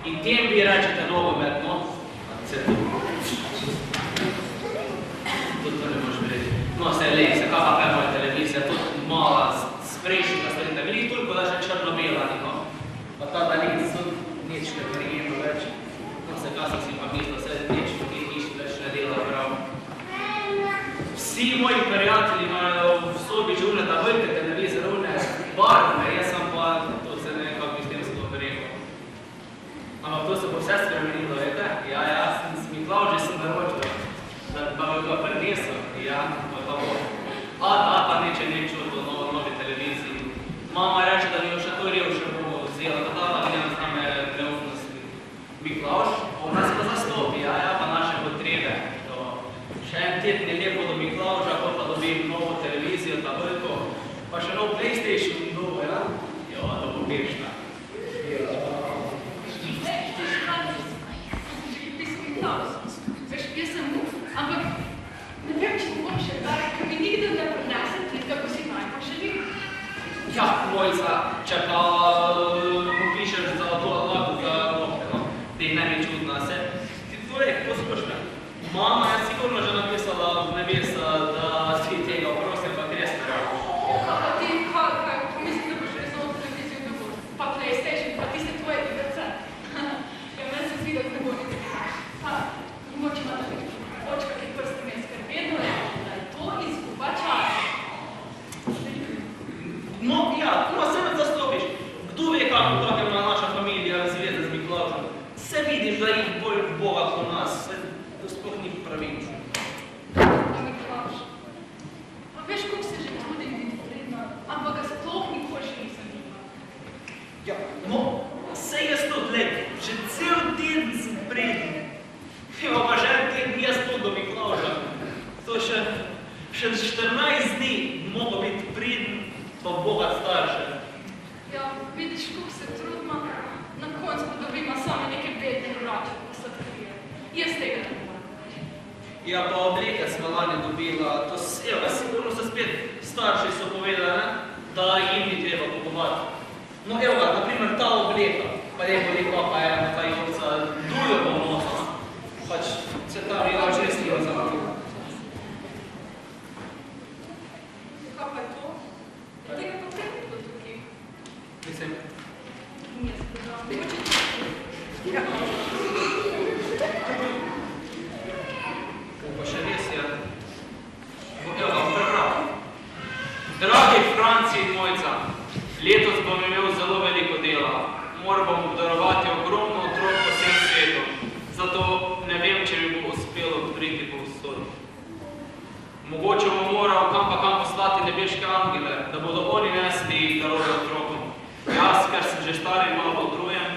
In tem vi rečete nogomet, no? Tudi to ne možeš reči. No, se je lej, se kakva moja televizija, tudi mala, sprejšnjega storita. Veli toliko, da že črno-bela, no? Pa tada nič ne prijemno več. No, se kasno si pa mislil, se nič več ne dela prav. Vsi moji prijatelji imajo v sobi že une, da velike televizore, une barvne, jaz sem pa, to se ne vem, kako bi s tem sploh rekel. Ampak to se bo vse spremenilo, vete? Ja, s Miklavži sem naročil, da pa bi ga prinesel, ja, pa bo. Pa neče čutil novi televiziji. Mama reče, da bi jo še to revše bo vzela, da dala vidim z name neumnosti. Miklavž, on nas pa zastopi, ja, pa naše potrebe. Še en teden je lepo do Miklavža, pa dobim novo televizijo, ta veliko, pa še nov PlayStation novo, ja? Jo, to bo pešna. Jaz sem mu, ampak ne vem, če bo še dar, ker mi nikdar ne prinesem, kako si najbolj želi. Ja, Mojca, če pa mu pišeš za to lahko za nokte, no? Dej ne mi čudna se. Ti tvoj, poslušaj. Mama je sigurno že napisala v nebesa, da si tega prosim, pa kresne. Pa ti, kaj, mislim, da boš res novo televizijo dobil, pa PlayStation, pa tiste tvoje igrice. Ja, meni se zdi, da ne bo nič. Moče ima da očka, ki prsti me je skrbeno, da je to izguba časa. No, ja, se me zastopiš. Kdo ve, kako tako ima naša familija zveza z Miklavžem? Se vidiš, da jih bolj Boga ko nas, to sploh ni pravično. Miklavž, pa veš, koliko se že trudim biti vredna, ampak ga sploh nikoli še nisem imela. Ja, no, se jaz to gled, že cel teden sem prednji. Evo pa že en teden jaz to do Miklavža. To še 14 dni mogo biti pridn, pa bogat starše. Ja, vidiš, koliko se trudima, na koncu pa dobima sami neke bedne vrače, ko se trije. Jaz tega ne morem. Ja, pa obleke smo lani dobila, to evo, sigurno se spet starši so povedali, da jim ni treba kupovati. No evo ga, naprimer ta obleka, pa je bolika, pa je ta jovca dujo po nosa. Pač se ta vjela že stiva za moj. Kaj pa je to? Tega pa treba bilo tukaj. Mislim. Nije se pridala. Mogoče ti. Ja. Pa še res je. Evo ga, prebral. Dragi Franci in Mojca, letos bom imel zelo veliko dela. Moral bom obdarovati ogromno otrok po vsem svetu. Zato ne vem, če mi bo uspelo priti povsod. Mogoče bom moral kam poslati nebeške angele, da bodo oni nesli darove otrokom. Jaz, ker sem že star in malo utrujen,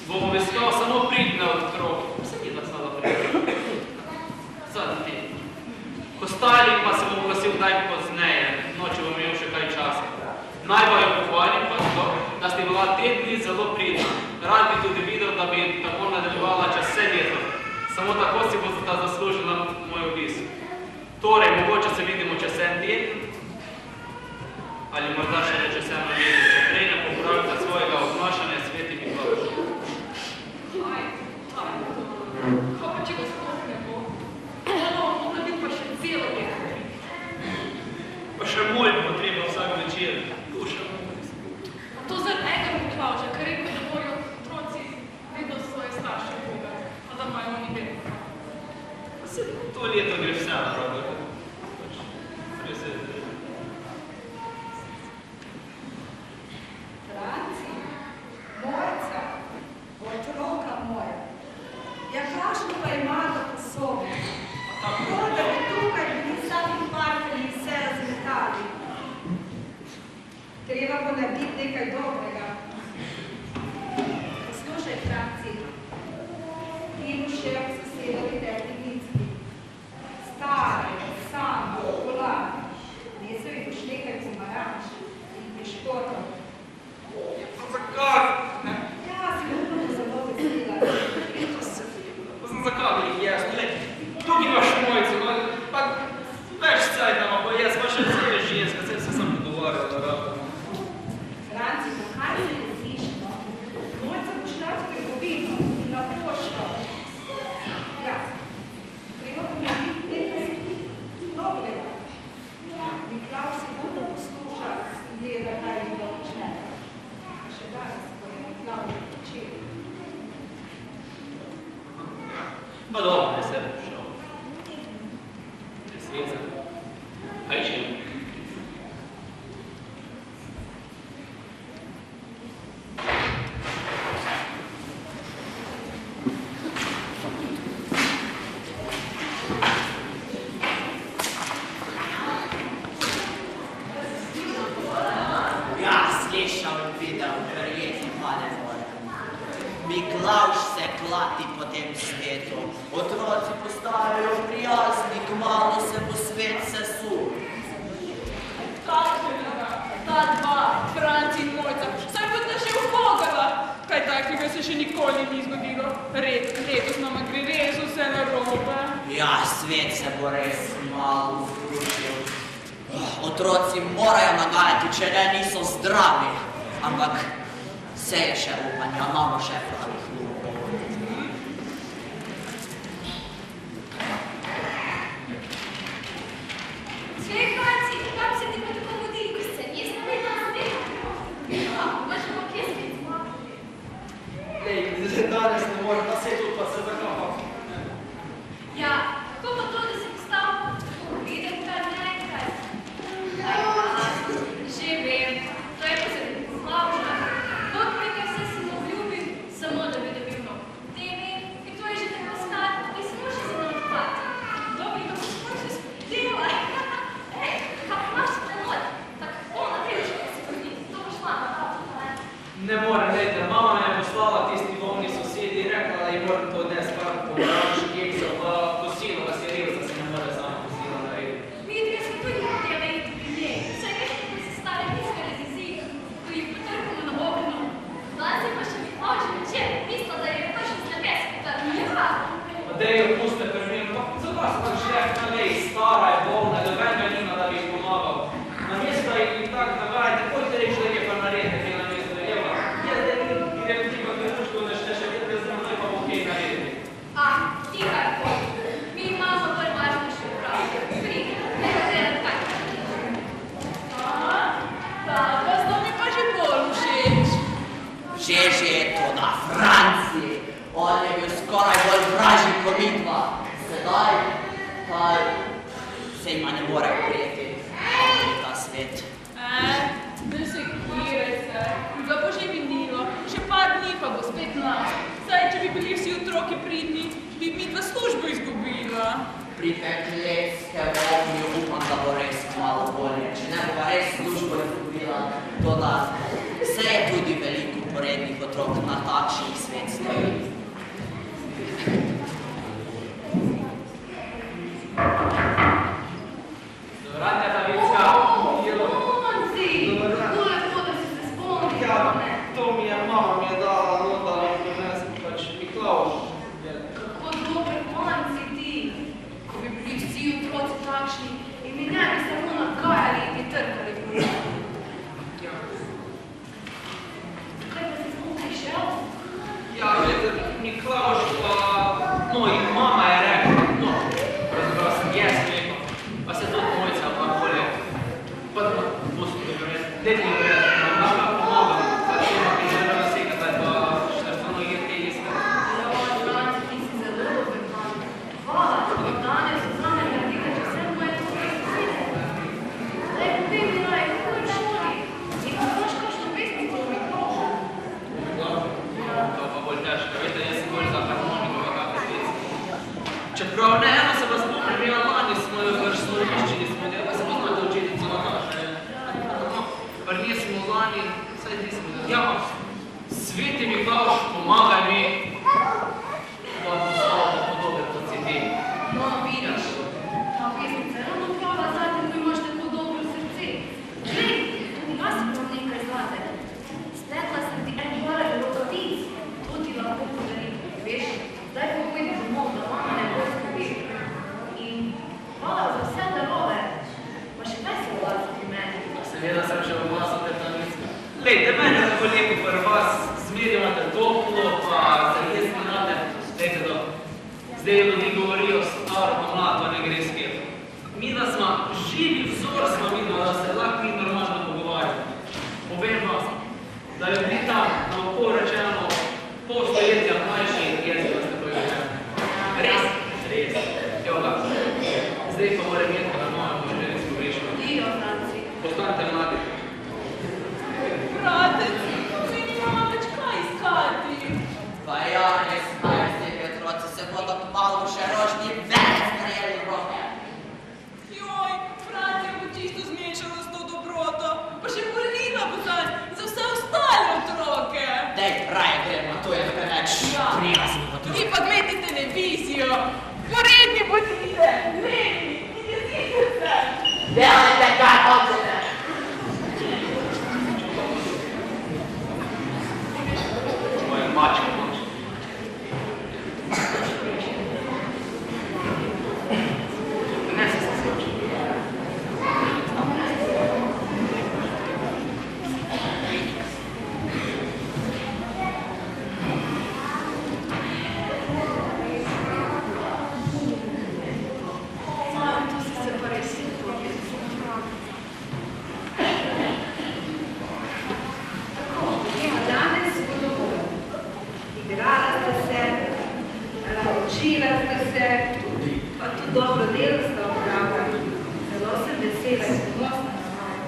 bom obiskal samo pridne otrok. Se mi da sada pridne. Zadnji teden. Ostali pa se bom glasil kdaj pozneje, noče bom imel še kaj časa. Najbolj jo pohvalim pa to, da ste bila te dni zelo pridna. Rad bi tudi videl, da bi tako nadaljevala čez vse leto. Samo tako si bo ta zaslužila moj obisk. Torej, mogoče se vidimo čez en teden, ali morda še ne čez eno leto, če prej ne popravite svojega obnašanja sveti Miklavž. Kaj pa če ga sploh ne bo? Mogla biti pa še celo leto. Pa še moj bo treba vsak večer. To zaradi enega Miklavža, ker rekel, da morajo otroci vedno svoje starše bogati, pa da imajo oni vedno. To leto gre vse narobe. Pa dobro, ne se šel. Resnica. Kaj še? Miklavž se klati po tem svetu, otroci postajajo prijazni, kmalu se bo svet sesul. Ta dva, Franci in Mojca, saj boste še upogala. Kaj takega se še nikoli ni zgodilo. Letos nama gre res vse narobe. Ja, svet se bo res malo zrušil. Otroci morajo nagajati, če ne niso zdravi, ampak vse je še upanja, imamo še pravih lukov. Čej, Franci, kam se ti pa tako mudi? Se nismo vedno zdaj? Ja, možemo kje spet zmakali. Lej, danes ne morem, pa se tu pa se zakapam. Ja, kako pa to, da si postal videl kar naenkrat? Aj, že vem, to je pa se slavža. Bog nekaj vse si mu ljubil, samo da bi dobil nov TV, in to je že tako star, da se može za nov odpati. Dobri, kako se možeš delaj. Ej, kako imaš prenot? Tako, ona veš, kako se vrni, to boš mama pravila, ne? Ne morem, lejte, mama me je poslala tisti volni sosedi, rekla, da ji moram to dnes par pomaraš keksov, pa kosilo, da si rev, da se ne more sama kosilo narediti. Vidite, smo tudi htjeli iti pri njej. Saj veš, kako se stare tiskale razjezika, ko jih potrkamo na okno. Danes je pa še Miklavž večer, mislila, da je prišel z nebes, da ja. Pa dej jo puste termin, pa za vas pač rekla, lej, stara je bolna, da venga nima, da bi jih pomagal. Na mesto jih tako nagajate, pojte reči, da je pa naredite, kaj na mesto Eva. Jaz da grem tipa križuško, da še vidite z mnoj, pa bo kaj narediti. Ah, ti kar poj. Mi imamo bolj važno še vprašanje. Pridi, nekaj delati kaj. Ta pa sta mi pa že bolj všeč. Že je to na Franci. On je bil skoraj bolj vražji kot midva. Sedaj pa se ima ne more prijeti ta svet. Ne se kirajte, ga bo že minilo, še par dni pa bo spet nas. Saj, če bi bili vsi otroki pridni, bi midva službo izgubila. Pri Pekletskem ognju upam, da bo res malo bolje. Če ne bo res službo izgubila, toda vse je tudi veliko porednih otrok na takšnih svetstvih. Dobratne, Davidska. Monci, kako lepo, da si se spomnil, Ja, ne? to mi je mama mi je dala, no da vam prinesem pač Miklavž. Kako dober konc si ti, ko bi bili vsi otroci takšni in mi ne bi samo nagajali in bi trkali po njih. Kaj pa si sploh prišel? Ja, gledajte, Miklavž pa, no in mama je rekla, no, pravzaprav sem jaz rekel, pa se tudi Mojca pa bolje, pa da pusti mi ga res, dajte mi ga res, da ga pomagam, pa če ima mi zelo nasekati, pa štrstano je te iskati. Joj, Franci, ti si zelo dober man. Hvala, da danes zame naredila, če vse moje tvoje sosede. Daj, povej mi naj, kako je v šoli? In poznaš kakšno pesnico o Miklavžu? To pa bolj težko, veste, jaz sem bolj za harmoniko, pa kakve pesmi. Čeprav ne, eno se pa spomnim, ja, lani smo jo kar sloviščili smo, pa se poznate učiteljico na naše. Par nje smo lani, saj ti smo, ja, sveti Miklavž, pomagaj mi, pa postal da podoben kot si ti. No, vidiš, ta pesnica je ravno prava zate, ko imaš tako dobro srce. Glej, tudi jaz imam nekaj zate. Stekla sem ti en par rokavic, to ti lahko podarim. Veš, zdaj ko pojdem domov, da mama ne bo skrbela. In hvala za vse darove. Pa še kaj si vlada pri meni? Seveda sem še v glasu Petaniska. Lejte, mene je tako lepo pri vas, zmeri imate toplo, pa zajezni nate. Lejte to, zdaj ljudi govorijo staro pa mlado, ne gre spet. Mi da smo živi vzor, smo videli, da se lahko mi normalno pogovarjamo. Povem vas, da je bili tam na oko rečeno pol stoletja mlajši jezik, da ste povedali. Res, Поредні будете! Рідні! Підійдіться! Делайте, как хочете. Моя мачка. Не се Tu si se pareci Danes bodo igrala sta se, naučila sta se, pa tudi dobro delo sta opravila. Zelo sem vesela in ponosna na vaju.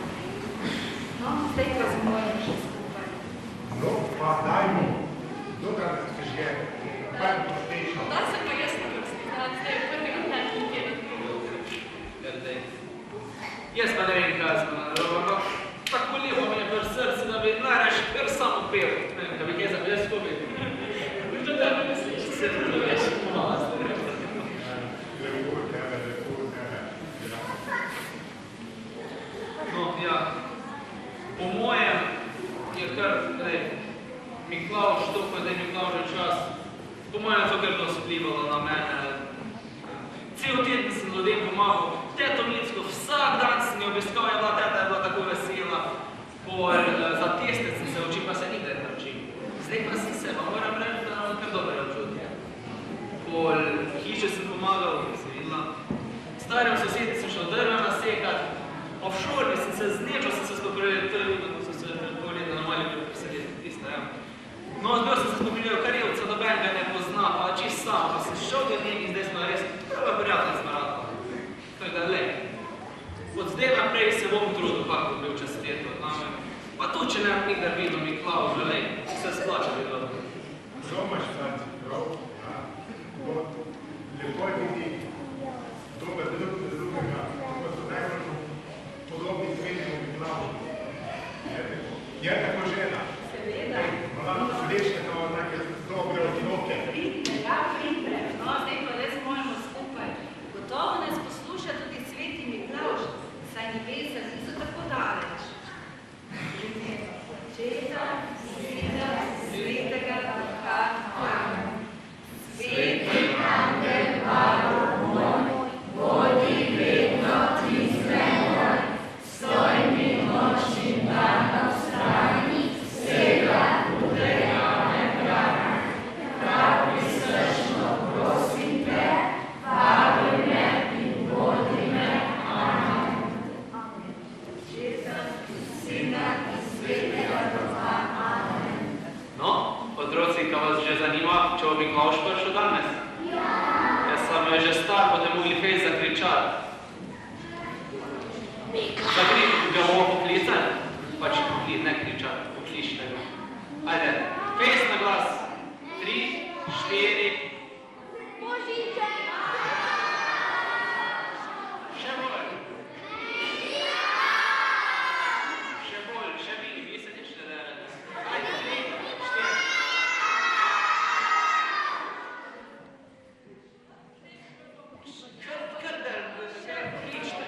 No, zdaj pa z mojim še skupaj. No, pa dajmo, dokaj se že, kaj bo tešno. Da se pa jaz na vrsti, zdaj je prvega tedna teden. Jaz pa ne vem, kaj smo narobe, ampak tako lepo mi je pri srcu, da bi najraje kar samo pel. Ne vem, da bi kaj zapel skupaj. To da me ne sliši, se to veš, pomalo ste rekli. Lepo tebe. No, ja, po mojem je kar, Miklavž, to pa da je Miklavžev čas, po mojem je to kar dosti vplivalo na mene. Cel teden sem ljudem pomagal, teto Micko, vsak dan sem jo obiskal, teta je bila tako vesela. Za teste sem se učil, pa se nikdaj ne učil. Zdaj pa sem se, pa moram reči, da imam kar dober občutek. Hiše sem pomagal, se videla. Starim sosedom sem šel drva nasekat, pa v šoli sem se znečil, sem se spoprijel, to je videl, ko so se povedali, da normali bi posedeti tiste, ja. No, zbel sem se spoprijel, Karjevca, doben ga ne pozna, pa čist sam, pa sem šel do njega in zdaj smo res prva prijatelj smo radili. To je da lep. Od zdaj naprej se bom trudil, kako bi bil čez leto od name. Pa tu, če ne bom nikdar videl Miklavža, se splača bi bilo. Što imaš Franci, prav? Lepo je biti dober drug za drugega, pa so najbolj podobni svetimo Miklavžu. Je tako žena? Seveda. Ona srečna kao neke dobre odinoke. Pridne, ja, pridne. No, zdaj pa res moramo skupaj. Gotovo nas posluša tudi sveti Miklavž, saj nebesa niso tako daleč. Imeno Očeta, Sina, Svetega Duha. Amen. Sveti angel, varuh moj, bodi vedno ti zmenoj, stoj mi noč in dan na strani, vsega hudega ne brani. Prav prisrčno prosim te, varuj me in vodi me. Amen. Očeta, Sina in Svetega Duha. Amen. No, otroci, kaj vas že zanima, če bo Miklavž prišel danes? Ja. Jaz sem že star, boste mogli fejst zakričati. Ga bomo poklicali? Pač ne kričati, pokličite ga. Ajde, fejst na glas. 3, 4. Božiče! Še bolj. Še bolj, še vi se nič ne delate. Ajde, 3, 4. Kar kličite.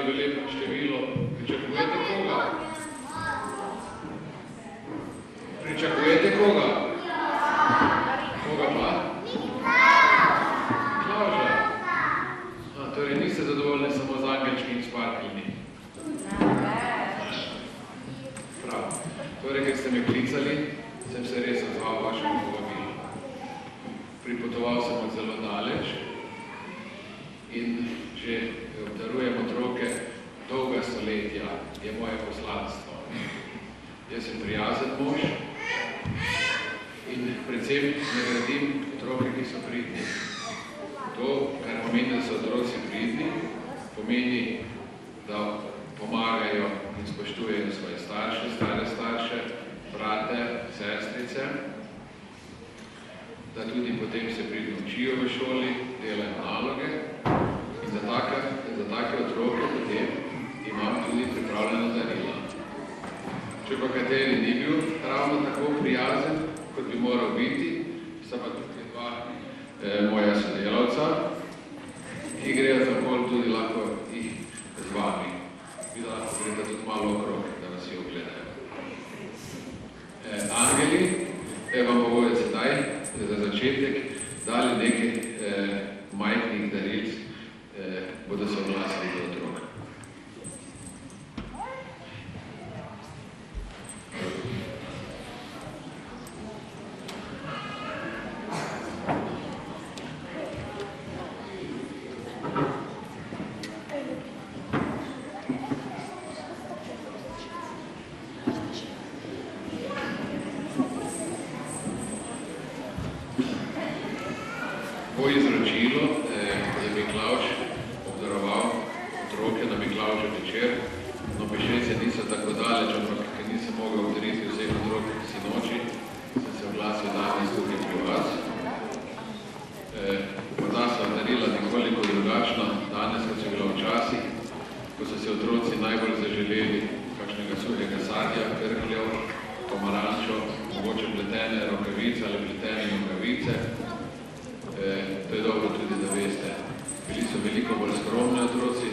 veliko število. Pričakujete koga? Pričakujete koga? Koga pa? Miklavža. Torej niste zadovoljni samo z angelčki in sparkljni. Prav. Torej, ker ste me klicali, sem se res odzval vašemu povabilu. Pripotoval sem od zelo daleč in že obdarujem otroke dolga stoletja, je moje poslanstvo. Jaz sem prijazen mož in predvsem nagradim otroke, ki so pridni. To, kar pomeni, da so otroci pridni, pomeni, da pomagajo in spoštujejo svoje starše, stare starše, brate, sestrice, da tudi potem se pridno učijo v šoli, delajo naloge in za take otroke potem imam tudi pripravljena darila. Če pa kateri ni bil ravno tako prijazen, kot bi moral biti, sta pa tukaj dva moja sodelavca, ki grejo tako tudi lahko jih z vami. Vi da lahko grete tudi malo okrog, da vas jo ogledajo. Angeli, vam pa bojo sedaj za začetek dali nekaj majhnih darilic, bodo se oglasili do otrok. Po izročilu je Miklavž obdaroval otroke na Miklavžev večer, no Pešece niso tako daleč, ampak ker nisem mogel obdariti vseh otrok sinoči, sem se oglasil danes tukaj pri vas. Morda so darila nekoliko drugačna danes, kot so bila včasih, ko so se otroci najbolj zaželeli kakšnega suhega sadja, krhljev, pomarančo, mogoče pletene rokavice ali pletene nogavice. To je dobro tudi, da veste. Bili so veliko bolj skromni otroci,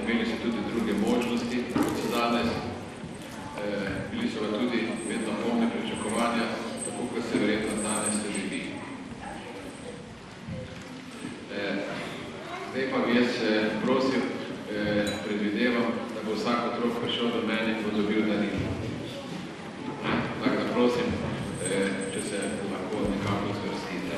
imeli so tudi druge možnosti, kot so danes. Bili so pa tudi vedno polne pričakovanja, tako kot se verjetno danes tudi vi. Zdaj pa bi jaz prosil, predvidevam, da bo vsak otrok prišel do mene in bo dobil darilo. Tako da prosim, če se lahko nekako zvrstite.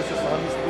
se sami